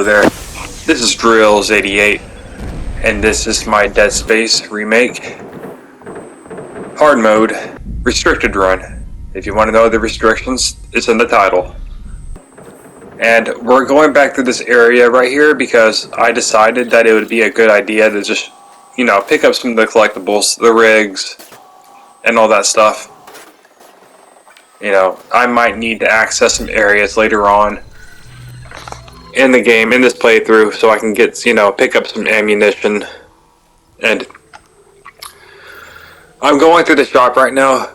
there, this is Drills88, and this is my Dead Space remake, hard mode, restricted run. If you want to know the restrictions, it's in the title. And we're going back through this area right here because I decided that it would be a good idea to just, pick up some of the collectibles, the rigs, and all that stuff. I might need to access some areas later on in the game, in this playthrough, so I can get, pick up some ammunition. And I'm going through the shop right now.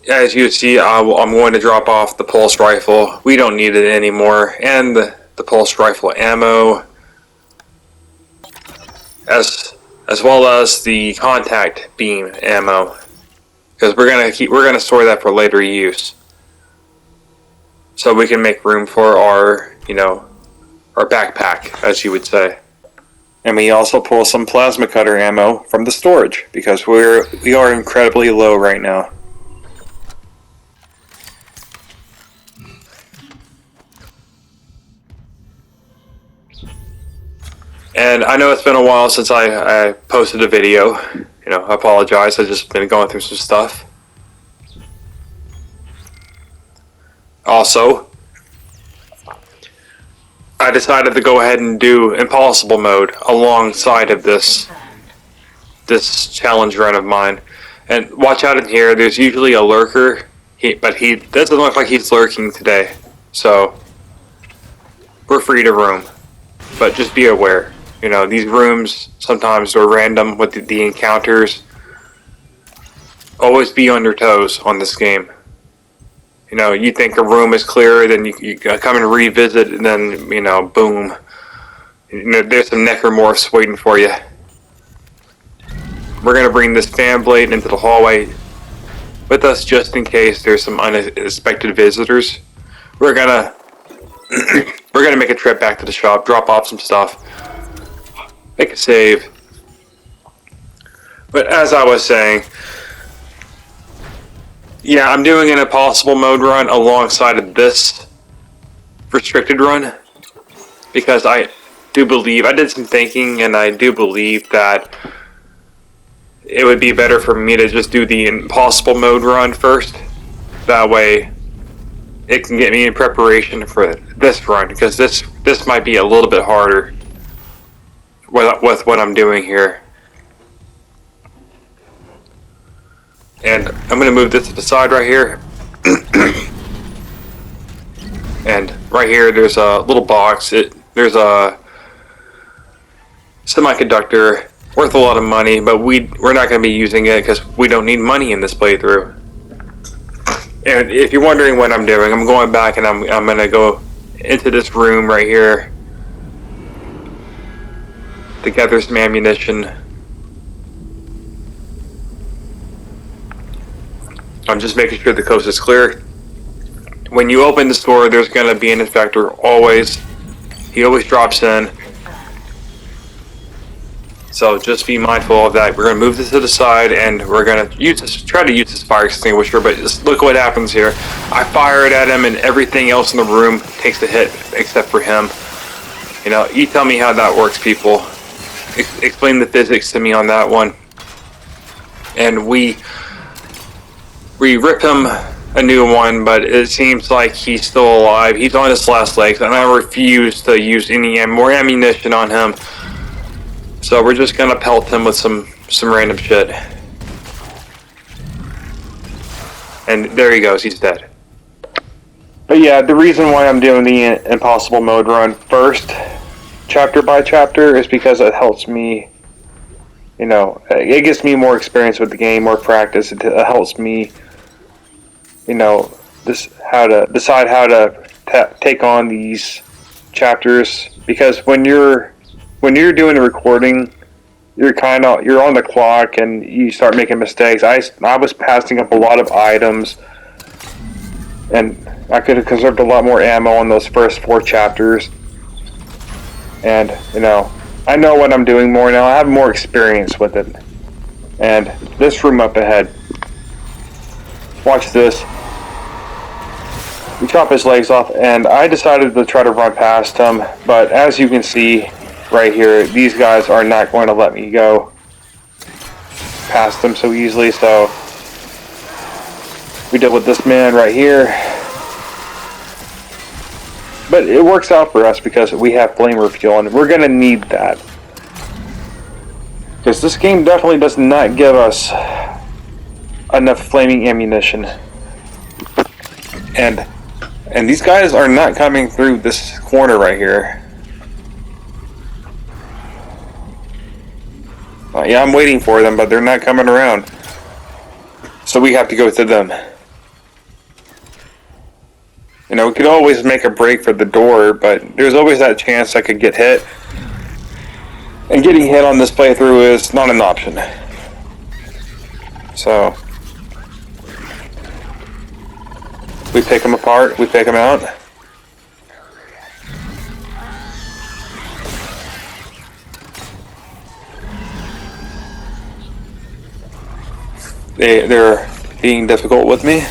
As you see, I'm going to drop off the pulse rifle. We don't need it anymore. And the pulse rifle ammo. As well as the contact beam ammo. Because we're gonna store that for later use. So we can make room for our, our backpack, as you would say. And we also pull some plasma cutter ammo from the storage, because we are incredibly low right now. And I know it's been a while since I posted a video. I apologize, I've just been going through some stuff. Also, I decided to go ahead and do impossible mode alongside of this challenge run of mine. And watch out in here, there's usually a lurker, but he doesn't look like he's lurking today. So, we're free to roam. But just be aware, these rooms sometimes are random with the encounters. Always be on your toes on this game. You think a room is clear, then you come and revisit, and then, boom. There's some necromorphs waiting for you. We're going to bring this fan blade into the hallway with us just in case there's some unexpected visitors. We're going to make a trip back to the shop, drop off some stuff, make a save. But as I was saying, yeah, I'm doing an impossible mode run alongside of this restricted run because I did some thinking, and I do believe that it would be better for me to just do the impossible mode run first. That way it can get me in preparation for this run, because this might be a little bit harder with what I'm doing here. And I'm going to move this to the side right here. And right here there's a little box. There's a semiconductor worth a lot of money, but we're not going to be using it because we don't need money in this playthrough. And if you're wondering what I'm doing, I'm going back and I'm going to go into this room right here to gather some ammunition. I'm just making sure the coast is clear. When you open the store, there's going to be an infector, always. He always drops in. So just be mindful of that. We're going to move this to the side, and we're going to try to use this fire extinguisher, but just look what happens here. I fire it at him, and everything else in the room takes the hit, except for him. You tell me how that works, people. Explain the physics to me on that one. And we rip him a new one, but it seems like he's still alive. He's on his last legs, and I refuse to use any more ammunition on him. So we're just gonna pelt him with some random shit. And there he goes, he's dead. But yeah, the reason why I'm doing the impossible mode run first, chapter by chapter, is because it helps me, it gives me more experience with the game, more practice. It helps me, how to decide how to take on these chapters. Because when you're doing the recording, you're on the clock and you start making mistakes. I was passing up a lot of items, and I could have conserved a lot more ammo on those first 4 chapters. And I know what I'm doing more now. I have more experience with it. And this room up ahead, watch this. We chop his legs off, and I decided to try to run past him, but as you can see right here, these guys are not going to let me go past them so easily, so we deal with this man right here. But it works out for us because we have flamer fuel, and we're going to need that. Because this game definitely does not give us enough flaming ammunition. And these guys are not coming through this corner right here. Yeah, I'm waiting for them, but they're not coming around. So we have to go to them. You know, we could always make a break for the door, but there's always that chance I could get hit. And getting hit on this playthrough is not an option. So we pick them apart, we pick them out. They're being difficult with me.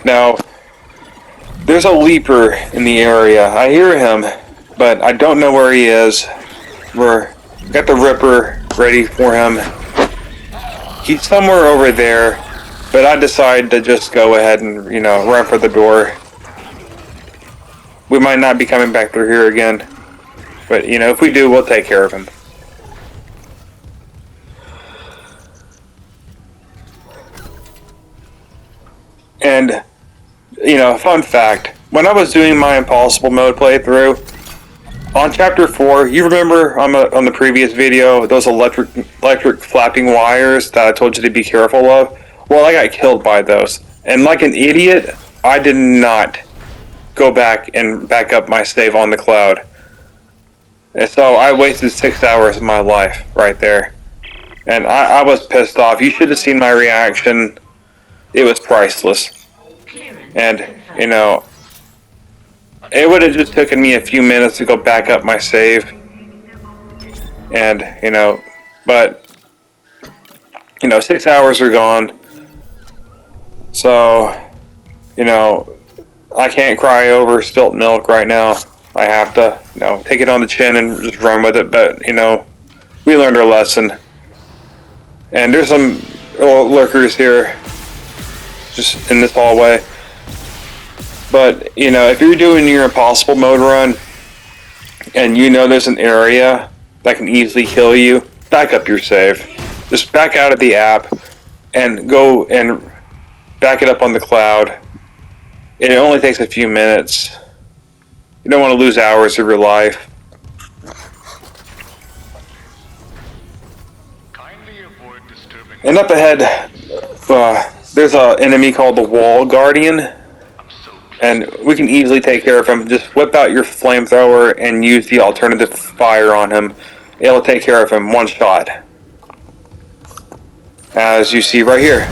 Now, there's a leaper in the area. I hear him, but I don't know where he is. We're got the Ripper ready for him. He's somewhere over there, but I decide to just go ahead and, you know, run for the door. We might not be coming back through here again, but, you know, if we do, we'll take care of him. And, you know, fun fact, when I was doing my Impossible mode playthrough, on Chapter 4, you remember on the previous video, those electric flapping wires that I told you to be careful of? Well, I got killed by those. And like an idiot, I did not go back and back up my save on the cloud. And so I wasted 6 hours of my life right there. And I was pissed off. You should have seen my reaction. It was priceless. And, you know, it would have just taken me a few minutes to go back up my save. And, you know, but, you know, 6 hours are gone. So, you know, I can't cry over spilt milk right now. I have to, you know, take it on the chin and just run with it. But, you know, we learned our lesson. And there's some lurkers here, just in this hallway. But, you know, if you're doing your Impossible mode run, and you know there's an area that can easily kill you, back up your save. Just back out of the app, and go and back it up on the cloud. It only takes a few minutes. You don't want to lose hours of your life. And up ahead, there's an enemy called the Wall Guardian. And we can easily take care of him. Just whip out your flamethrower and use the alternative fire on him. It'll take care of him one shot. As you see right here.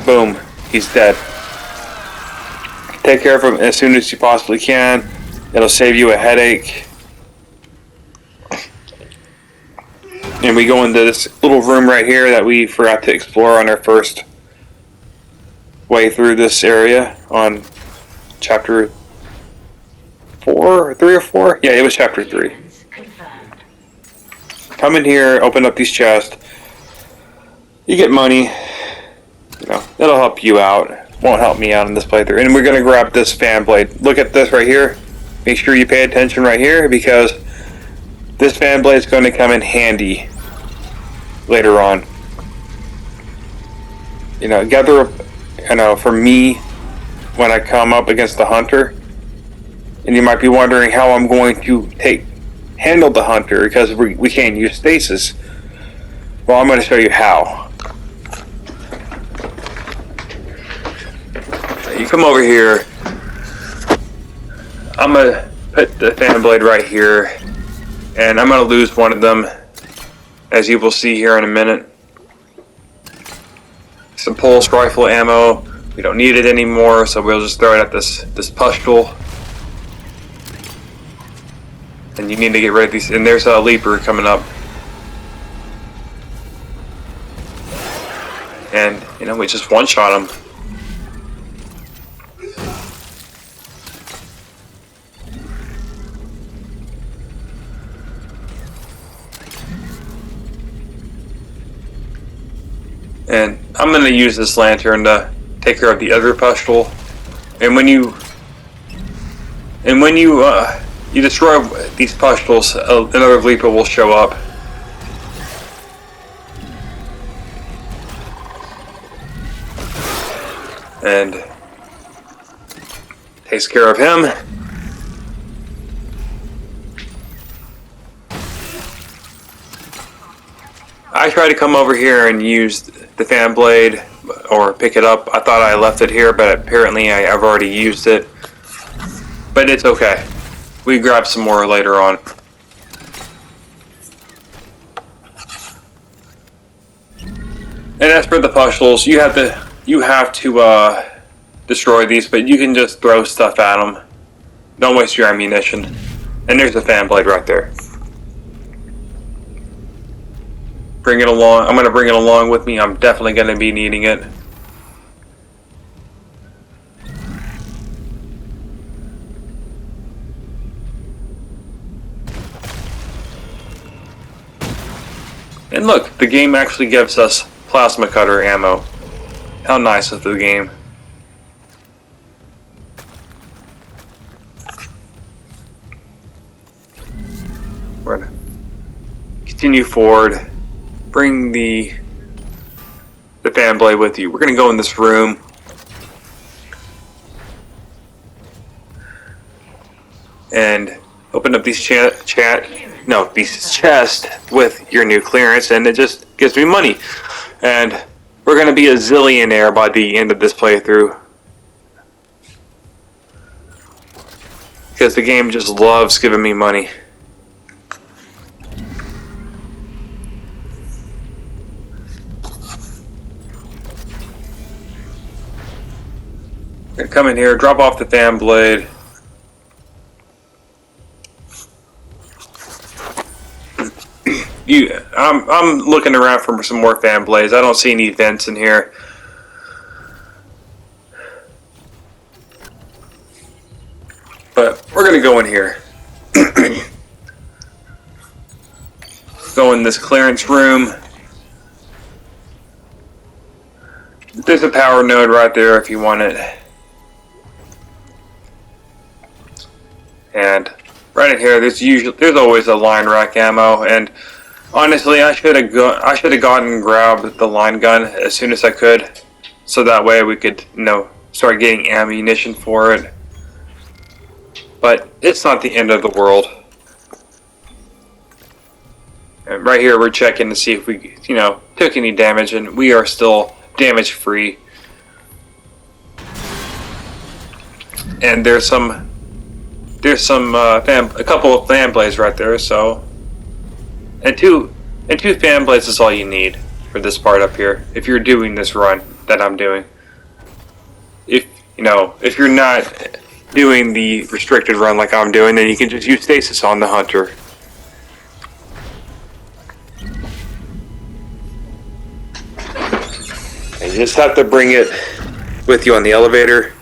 Boom. He's dead. Take care of him as soon as you possibly can. It'll save you a headache. And we go into this little room right here that we forgot to explore on our first way through this area on Chapter 4, 3 or 4? Yeah, it was Chapter 3. Come in here, open up these chests. You get money. You know, it'll help you out. Won't help me out in this playthrough. And we're gonna grab this fan blade. Look at this right here. Make sure you pay attention right here because this fan blade is going to come in handy later on. You know, for me, when I come up against the hunter, and you might be wondering how I'm going to handle the hunter because we can't use stasis. Well, I'm going to show you how. You come over here. I'm going to put the fan blade right here, and I'm going to lose one of them, as you will see here in a minute. Some pulse rifle ammo. We don't need it anymore, so we'll just throw it at this pustule. And you need to get rid of these. And there's a leaper coming up. You know, we just one-shot him. And I'm going to use this lantern to take care of the other pustule. And when you you destroy these pustules, another Leaper will show up. And takes care of him. I tried to come over here and use the fan blade or pick it up. I thought I left it here, but apparently I've already used it. But it's okay. We grab some more later on. And as for the pustules, you have to destroy these, but you can just throw stuff at them. Don't waste your ammunition. And there's the fan blade right there. Bring it along. I'm going to bring it along with me. I'm definitely going to be needing it. And look, the game actually gives us plasma cutter ammo. How nice is the game? We're going to continue forward. Bring the fan blade with you. We're going to go in this room. And open up these chests with your new clearance, and it just gives me money. And we're going to be a zillionaire by the end of this playthrough. Because the game just loves giving me money. Gonna come in here, drop off the fan blade. I'm looking around for some more fan blades. I don't see any vents in here. But we're gonna go in here. Go in this clearance room. There's a power node right there if you want it. And right in here, there's always a line rack ammo. And honestly, I should have gotten and grabbed the line gun as soon as I could, so that way we could, start getting ammunition for it. But it's not the end of the world. And right here, we're checking to see if we, took any damage, and we are still damage free. And there's a couple of fan blades right there, so and two fan blades is all you need for this part up here if you're doing this run that I'm doing. If you're not doing the restricted run like I'm doing, then you can just use Stasis on the hunter. And you just have to bring it with you on the elevator.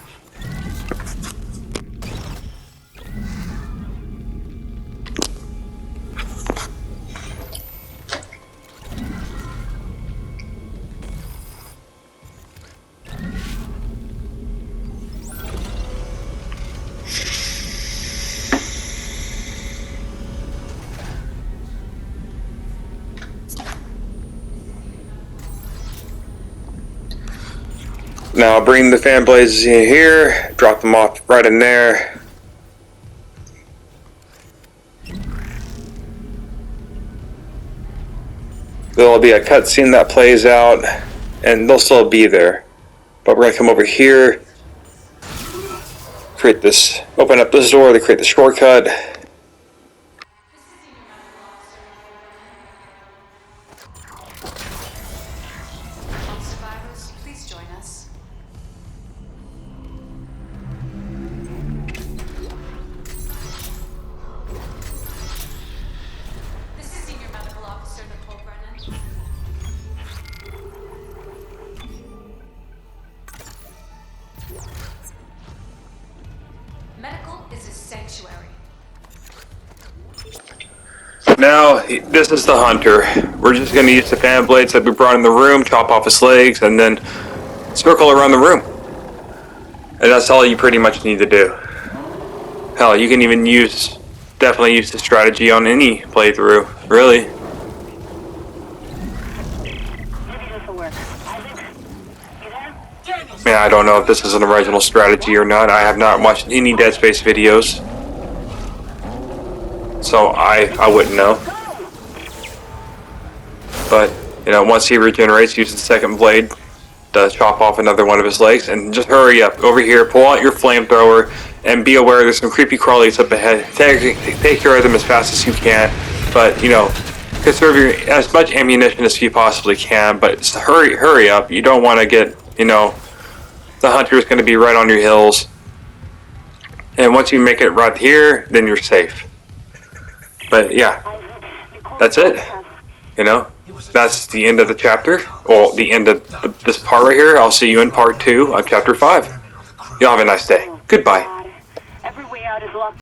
Now I'll bring the fan blades in here, drop them off right in there. There'll be a cutscene that plays out, and they'll still be there. But we're gonna come over here, open up this door to create the shortcut. medical is a sanctuary. Now, this is the hunter. We're just going to use the fan blades that we brought in the room, chop off his legs, and then circle around the room. And that's all you pretty much need to do. Hell, you can even definitely use the strategy on any playthrough, really. Man, I don't know if this is an original strategy or not. I have not watched any Dead Space videos, so I wouldn't know. But, you know, once he regenerates, use the second blade to chop off another one of his legs, and just hurry up. Over here, pull out your flamethrower, and be aware there's some creepy crawlies up ahead. Take care of them as fast as you can, but, you know, conserve as much ammunition as you possibly can, but just hurry up. You don't want to get, you know, the hunter is going to be right on your heels. And once you make it right here, then you're safe. But yeah, that's it. You know, that's the end of the chapter. Well, the end of this part right here. I'll see you in part 2 of chapter 5. Y'all have a nice day. Goodbye.